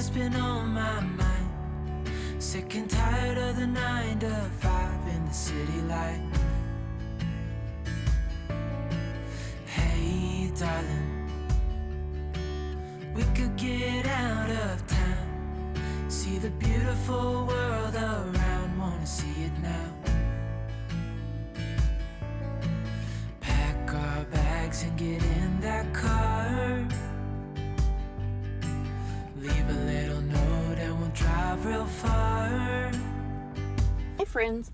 what's been on my mind. Sick and tired of the 9 to 5 in the city light. Hey, darling, we could get out of town, see the beautiful world around, wanna see it now. Pack our bags and get in that car, leave a little note and we'll drive real far. Hey friends,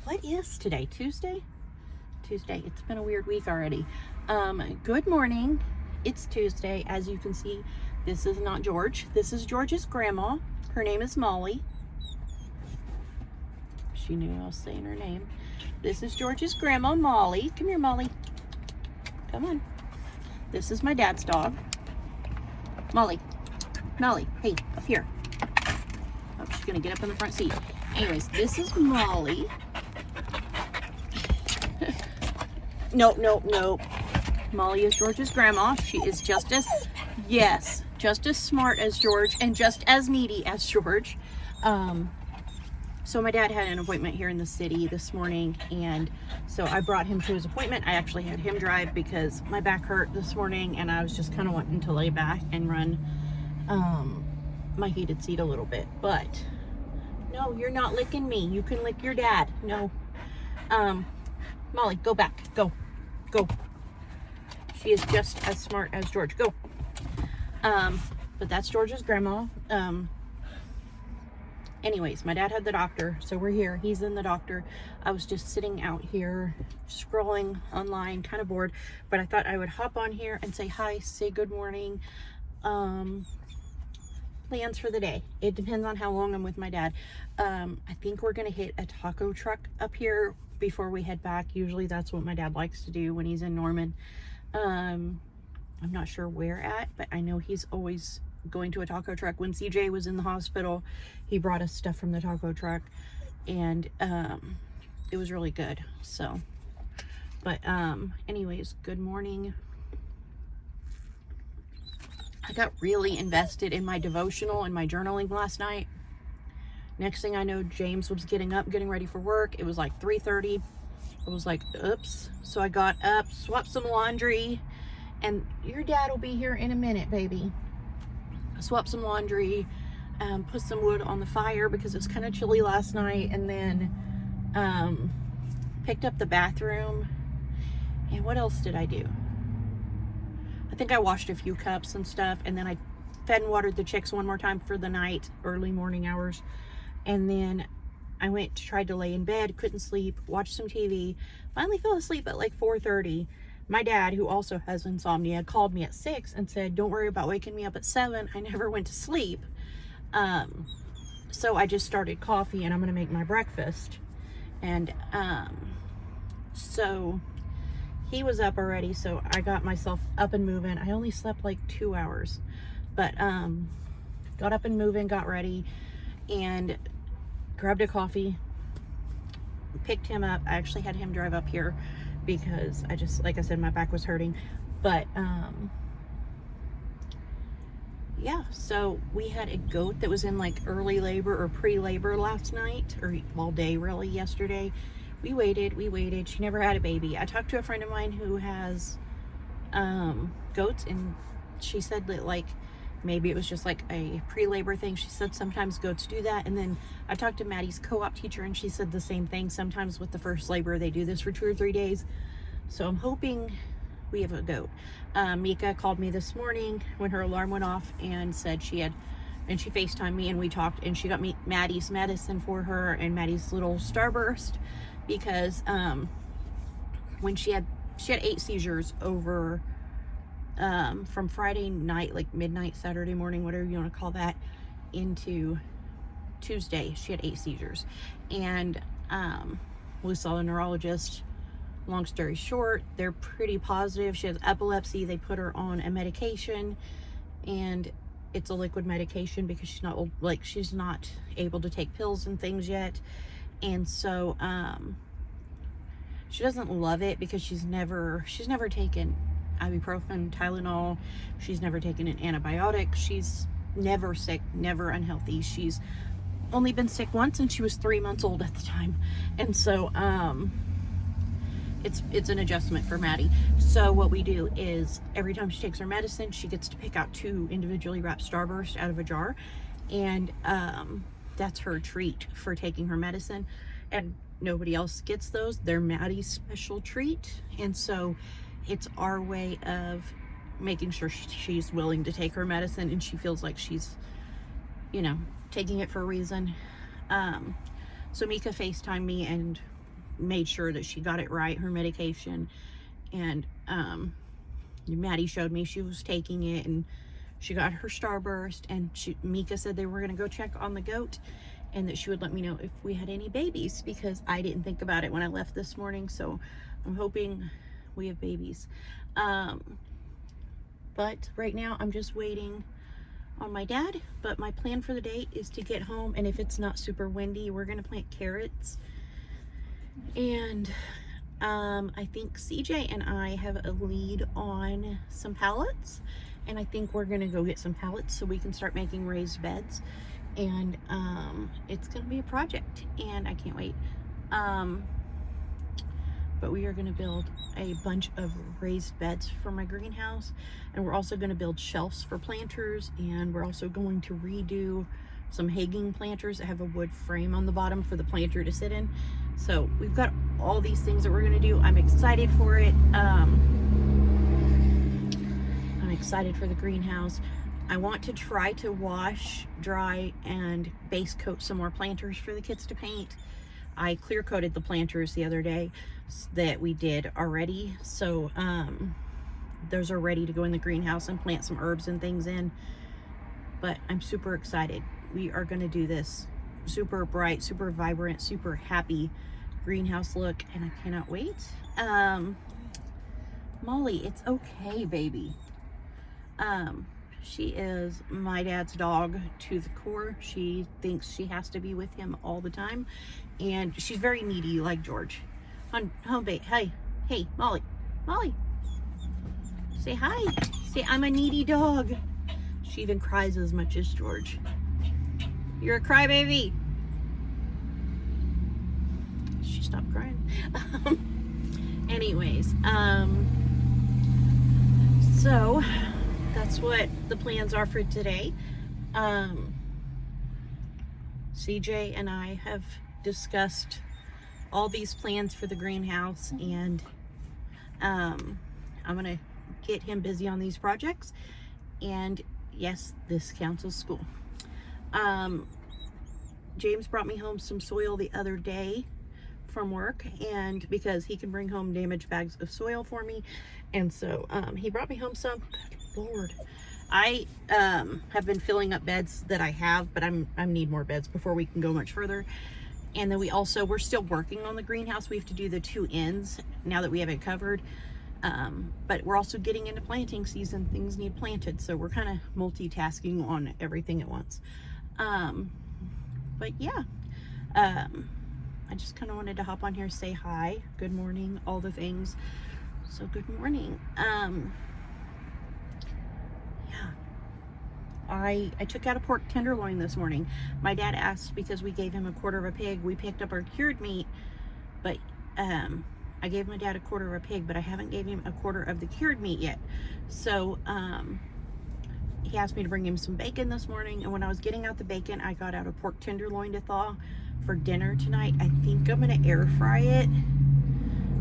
what is today? Tuesday? Tuesday. It's been a weird week already. Good morning. It's Tuesday. As you can see, this is not George. This is George's grandma. Her name is Molly. She knew I was saying her name. This is George's grandma, Molly. Come here, Molly. Come on. This is my dad's dog. Molly. Molly, hey, up here. Oh, she's gonna get up in the front seat. Anyways, this is Molly. No. Molly is George's grandma. She is just as smart as George and just as needy as George. So my dad had an appointment here in the city this morning, and so I brought him to his appointment. I actually had him drive because my back hurt this morning and I was just kind of wanting to lay back and run my heated seat a little bit. But no, you're not licking me. You can lick your dad. No. Molly, go back. Go. She is just as smart as George. Go. But that's George's grandma. Anyways, my dad had the doctor, so we're here. He's in the doctor. I was just sitting out here scrolling online, kind of bored, but I thought I would hop on here and say hi, say good morning. Plans for the day. It depends on how long I'm with my dad. I think we're gonna hit a taco truck up here before we head back. Usually that's what my dad likes to do when he's in Norman. I'm not sure where at, but I know he's always going to a taco truck. When CJ was in the hospital, he brought us stuff from the taco truck, and it was really good. So, but anyways, good morning. I got really invested in my devotional and my journaling last night. Next thing I know, James was getting up, getting ready for work. It was like 3:30. I was like, oops. So I got up, swapped some laundry, and your dad will be here in a minute, baby. I swapped some laundry, put some wood on the fire because it was kind of chilly last night, and then picked up the bathroom. And what else did I do? I think I washed a few cups and stuff, and then I fed and watered the chicks one more time for the night, early morning hours. And then I tried to lay in bed, couldn't sleep, watched some TV, finally fell asleep at like 4:30. My dad, who also has insomnia, called me at 6 and said, don't worry about waking me up at 7. I never went to sleep. So I just started coffee and I'm gonna make my breakfast. And so he was up already, so I got myself up and moving. I only slept like 2 hours, but got up and moving, got ready, and grabbed a coffee, picked him up. I actually had him drive up here because I just, like I said, my back was hurting. But yeah, so we had a goat that was in like early labor or pre-labor last night, or all day really yesterday. We waited. She never had a baby. I talked to a friend of mine who has goats, and she said that like maybe it was just like a pre-labor thing. She said sometimes goats do that. And then I talked to Maddie's co-op teacher, and she said the same thing. Sometimes with the first labor, they do this for 2 or 3 days. So I'm hoping we have a goat. Mika called me this morning when her alarm went off and said she FaceTimed me, and we talked, and she got me Maddie's medicine for her and Maddie's little Starburst, because when she had 8 seizures over from Friday night, like midnight, Saturday morning, whatever you want to call that, into Tuesday. She had 8 seizures, and we saw a neurologist. Long story short, they're pretty positive she has epilepsy. They put her on a medication, and it's a liquid medication because she's not able to take pills and things yet. And so she doesn't love it because she's never taken ibuprofen, Tylenol. She's never taken an antibiotic. She's never sick, never unhealthy. She's only been sick once, and she was 3 months old at the time. And so it's an adjustment for Maddie. So what we do is every time she takes her medicine, she gets to pick out 2 individually wrapped Starburst out of a jar, and that's her treat for taking her medicine. And nobody else gets those. They're Maddie's special treat. And so it's our way of making sure she's willing to take her medicine, and she feels like she's, you know, taking it for a reason. So Mika FaceTimed me and made sure that she got it right, her medication. And Maddie showed me she was taking it, and she got her Starburst. And Mika said they were going to go check on the goat, and that she would let me know if we had any babies, because I didn't think about it when I left this morning. So I'm hoping we have babies. But right now I'm just waiting on my dad. But my plan for the day is to get home, and if it's not super windy, we're gonna plant carrots. And I think CJ and I have a lead on some pallets, and I think we're gonna go get some pallets so we can start making raised beds. And it's gonna be a project, and I can't wait. But we are going to build a bunch of raised beds for my greenhouse, and we're also going to build shelves for planters, and we're also going to redo some hanging planters that have a wood frame on the bottom for the planter to sit in. So we've got all these things that we're going to do. I'm excited for it. I'm excited for the greenhouse. I want to try to wash, dry, and base coat some more planters for the kids to paint. I clear coated the planters the other day that we did already, so those are ready to go in the greenhouse and plant some herbs and things in. But I'm super excited. We are going to do this super bright, super vibrant, super happy greenhouse look, and I cannot wait. Molly, it's okay, baby. She is my dad's dog to the core. She thinks she has to be with him all the time, and she's very needy, like George. Home babe. Hey, Molly, say hi. Say, I'm a needy dog. She even cries as much as George. You're a crybaby. She stopped crying. Anyways, so that's what the plans are for today. CJ and I have discussed all these plans for the greenhouse, and I'm gonna get him busy on these projects. And yes, this counts as school. James brought me home some soil the other day from work, and because he can bring home damaged bags of soil for me, and so he brought me home some. Good Lord, I have been filling up beds that I have, but I need more beds before we can go much further. And then we're still working on the greenhouse. We have to do the 2 ends now that we have it covered. But we're also getting into planting season. Things need planted, so we're kind of multitasking on everything at once. But yeah, I just kind of wanted to hop on here, say hi, good morning, all the things. So good morning. Yeah, I took out a pork tenderloin this morning. My dad asked, because we gave him a quarter of a pig. We picked up our cured meat, but I gave my dad a quarter of a pig, but I haven't gave him a quarter of the cured meat yet. So he asked me to bring him some bacon this morning, and when I was getting out the bacon, I got out a pork tenderloin to thaw for dinner tonight. I think I'm gonna air fry it.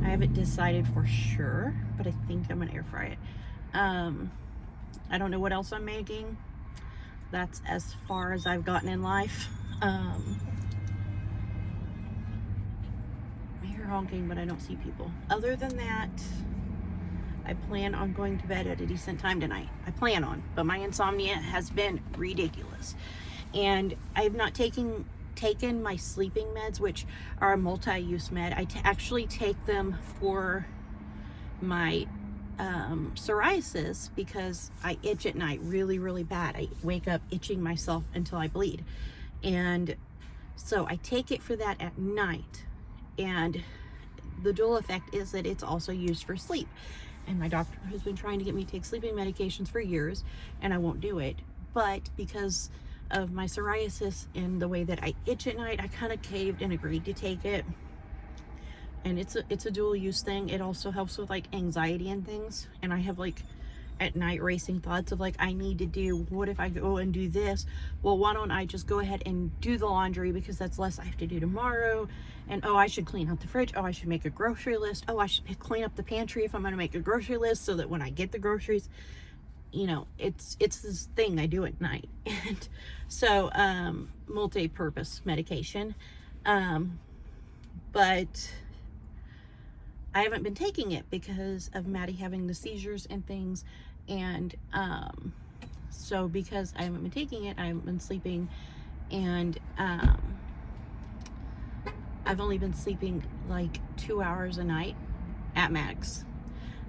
I haven't decided for sure, but I think I'm gonna air fry it. I don't know what else I'm making. That's as far as I've gotten in life. I hear honking, but I don't see people. Other than that, I plan on going to bed at a decent time tonight. I plan on, but my insomnia has been ridiculous. And I have not taken my sleeping meds, which are a multi-use med. I actually take them for my psoriasis, because I itch at night really, really bad. I wake up itching myself until I bleed. And so I take it for that at night. And the dual effect is that it's also used for sleep. And my doctor has been trying to get me to take sleeping medications for years, and I won't do it. but because of my psoriasis and the way that I itch at night, I kind of caved and agreed to take it. And it's a dual use thing. It also helps with like anxiety and things. And I have like at night racing thoughts of like, I need to do, what if I go and do this? Well, why don't I just go ahead and do the laundry, because that's less I have to do tomorrow. And oh, I should clean out the fridge. Oh, I should make a grocery list. Oh, I should clean up the pantry if I'm going to make a grocery list, so that when I get the groceries, you know, it's this thing I do at night. And so multi-purpose medication, but I haven't been taking it because of Maddie having the seizures and things. And so because I haven't been taking it, I haven't been sleeping. And I've only been sleeping like 2 hours a night at max.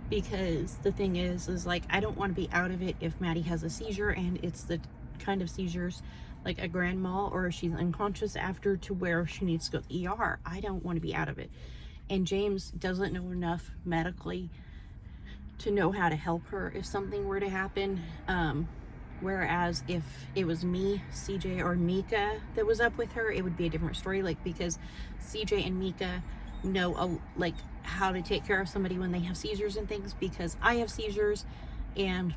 Because the thing is like, I don't want to be out of it if Maddie has a seizure, and it's the kind of seizures like a grand mal, or she's unconscious after to where she needs to go to the ER. I don't want to be out of it. And James doesn't know enough medically to know how to help her if something were to happen. Whereas if it was me, CJ, or Mika that was up with her, it would be a different story. Like, because CJ and Mika know like how to take care of somebody when they have seizures and things, because I have seizures, and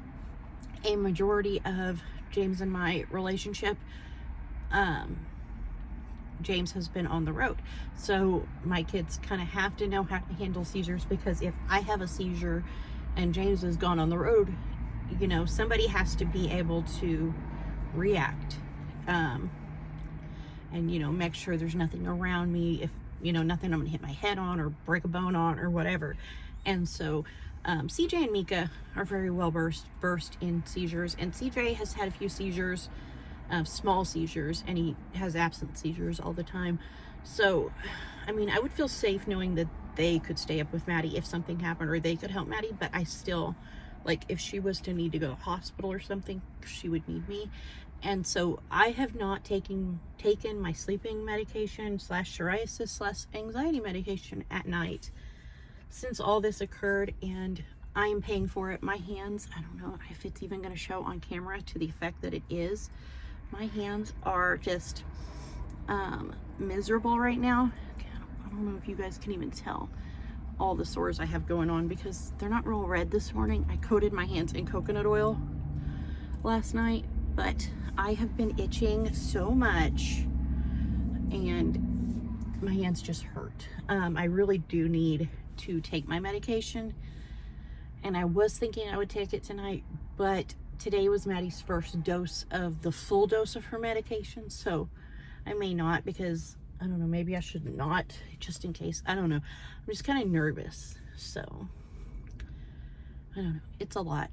a majority of James and my relationship, James has been on the road. So my kids kind of have to know how to handle seizures, because if I have a seizure and James has gone on the road, you know, somebody has to be able to react, and, you know, make sure there's nothing around me, if, you know, nothing I'm gonna hit my head on or break a bone on or whatever. And so CJ and Mika are very well versed in seizures, and CJ has had a few seizures, small seizures, and he has absent seizures all the time. So, I mean, I would feel safe knowing that they could stay up with Maddie if something happened, or they could help Maddie, but I still, like, if she was to need to go to hospital or something, she would need me. And so I have not taken my sleeping medication / psoriasis / anxiety medication at night since all this occurred, and I am paying for it. My hands, I don't know if it's even going to show on camera to the effect that it is. My hands are just miserable right now. I don't know if you guys can even tell all the sores I have going on, because they're not real red this morning. I coated my hands in coconut oil last night, but I have been itching so much and my hands just hurt. I really do need to take my medication, and I was thinking I would take it tonight, but today was Maddie's first dose of the full dose of her medication, so I may not, because I don't know, maybe I should not, just in case. I don't know. I'm just kind of nervous, so I don't know. It's a lot.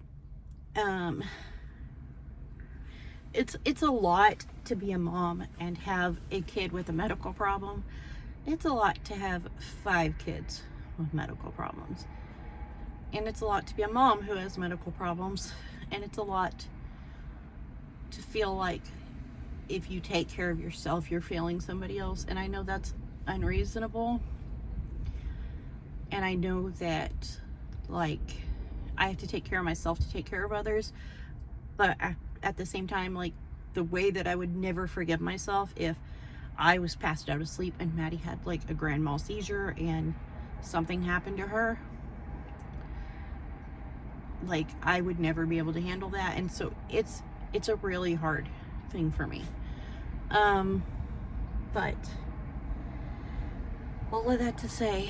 It's a lot to be a mom and have a kid with a medical problem. It's a lot to have 5 kids with medical problems. And it's a lot to be a mom who has medical problems. And it's a lot to feel like if you take care of yourself, you're failing somebody else. And I know that's unreasonable. And I know that, like, I have to take care of myself to take care of others. But at the same time, like, the way that I would never forgive myself if I was passed out asleep and Maddie had like a grand mal seizure and something happened to her, like, I would never be able to handle that. And so it's a really hard thing for me. But all of that to say,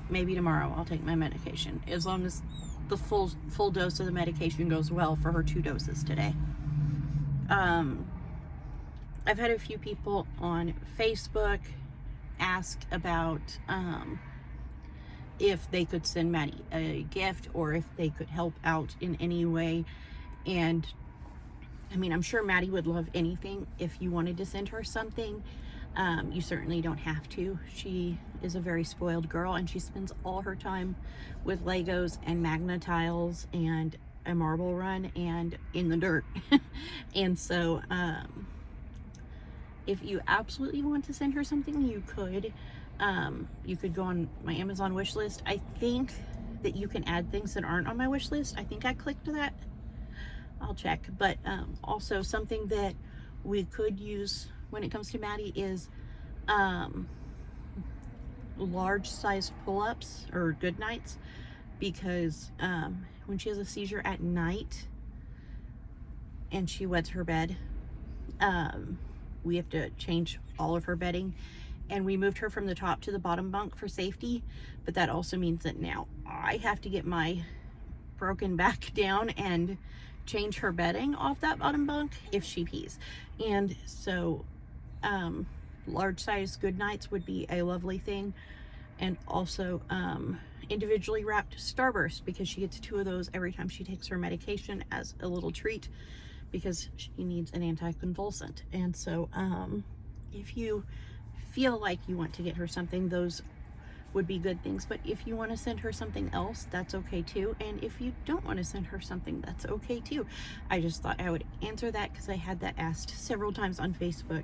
maybe tomorrow I'll take my medication, as long as the full dose of the medication goes well for her 2 doses today. I've had a few people on Facebook ask about if they could send Maddie a gift, or if they could help out in any way. And I mean, I'm sure Maddie would love anything. If you wanted to send her something, you certainly don't have to. She is a very spoiled girl, and she spends all her time with Legos and Magna tiles and a marble run and in the dirt. And so if you absolutely want to send her something, you could go on my Amazon wish list. I think that you can add things that aren't on my wish list. I think I clicked that. I'll check. But also something that we could use when it comes to Maddie is large size pull-ups or good nights, because when she has a seizure at night and she wets her bed, we have to change all of her bedding, and we moved her from the top to the bottom bunk for safety, but that also means that now I have to get my broken back down and change her bedding off that bottom bunk if she pees. And so large size good nights would be a lovely thing, and also individually wrapped Starburst, because she gets 2 of those every time she takes her medication as a little treat, because she needs an anticonvulsant. And so if you feel like you want to get her something, those would be good things. But if you want to send her something else, that's okay too. And if you don't want to send her something, that's okay too. I just thought I would answer that because I had that asked several times on Facebook.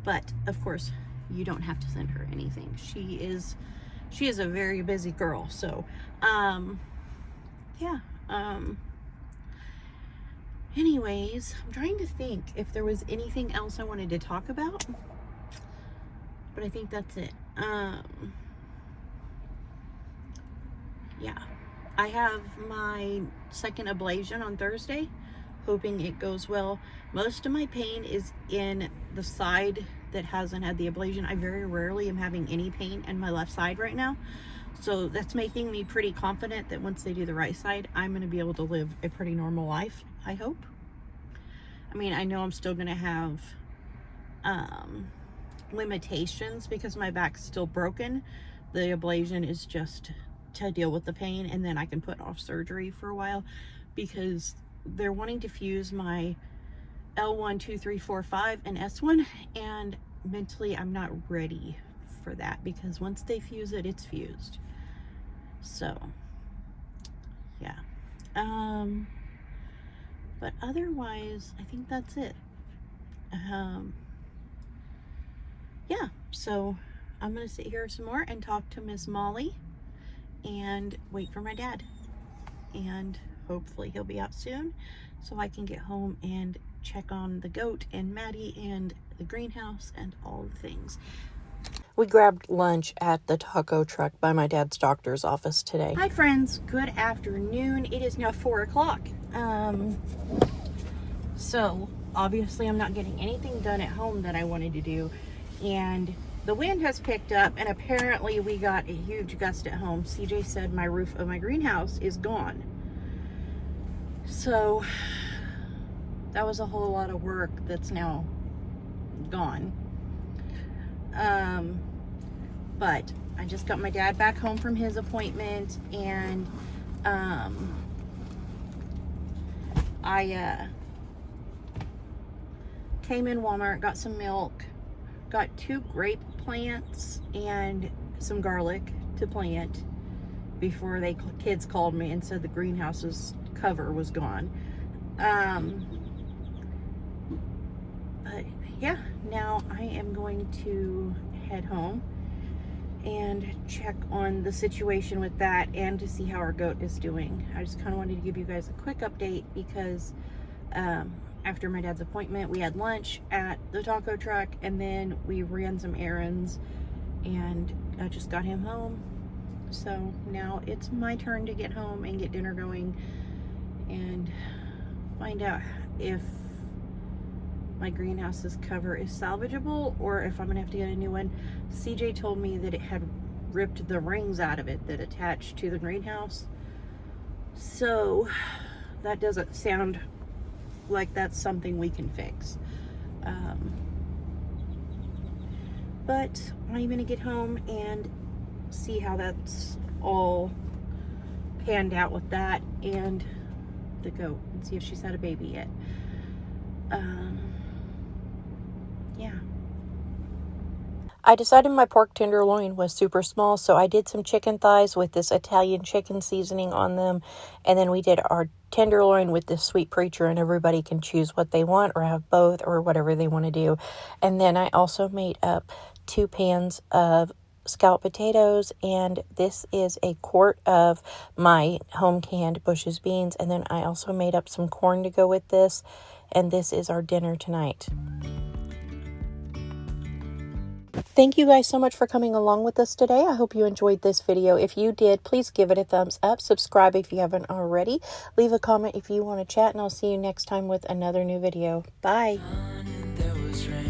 But of course, you don't have to send her anything. She is a very busy girl. So yeah. Anyways, I'm trying to think if there was anything else I wanted to talk about, but I think that's it. Yeah, I have my second ablation on Thursday, hoping it goes well. Most of my pain is in the side that hasn't had the ablation. I very rarely am having any pain in my left side right now. So that's making me pretty confident that once they do the right side, I'm going to be able to live a pretty normal life, I hope. I mean, I know I'm still going to have limitations because my back's still broken. The ablation is just to deal with the pain, and then I can put off surgery for a while, because they're wanting to fuse my L1, 2, 3, 4, 5 and S1, and mentally I'm not ready for that, because once they fuse it, it's fused. So yeah, but otherwise I think that's it. Yeah, so I'm gonna sit here some more and talk to Miss Molly and wait for my dad, and hopefully he'll be out soon so I can get home and check on the goat and Maddie and the greenhouse and all the things. We grabbed lunch at the taco truck by my dad's doctor's office today. Hi friends, good afternoon. It is now 4 o'clock. So obviously I'm not getting anything done at home that I wanted to do, and the wind has picked up, and apparently we got a huge gust at home. CJ said my roof of my greenhouse is gone. So that was a whole lot of work that's now gone. But I just got my dad back home from his appointment, and I came in Walmart, got some milk, got 2 grape plants and some garlic to plant before kids called me and said the greenhouse's cover was gone. But yeah, now I am going to head home and check on the situation with that, and to see how our goat is doing. I just kind of wanted to give you guys a quick update, because after my dad's appointment, we had lunch at the taco truck, and then we ran some errands, and I just got him home. So now it's my turn to get home and get dinner going and find out if my greenhouse's cover is salvageable or if I'm gonna have to get a new one. CJ told me that it had ripped the rings out of it that attached to the greenhouse. So that doesn't sound like that's something we can fix. But I'm gonna get home and see how that's all panned out with that and the goat, and see if she's had a baby yet. Yeah. I decided my pork tenderloin was super small, so I did some chicken thighs with this Italian chicken seasoning on them, and then we did our tenderloin with this sweet preacher, and everybody can choose what they want or have both or whatever they want to do. And then I also made up 2 pans of scalloped potatoes, and this is a quart of my home canned Bush's beans, and then I also made up some corn to go with this, and this is our dinner tonight. Thank you guys so much for coming along with us today. I hope you enjoyed this video. If you did, please give it a thumbs up. Subscribe if you haven't already. Leave a comment if you want to chat, and I'll see you next time with another new video. Bye. There was rain.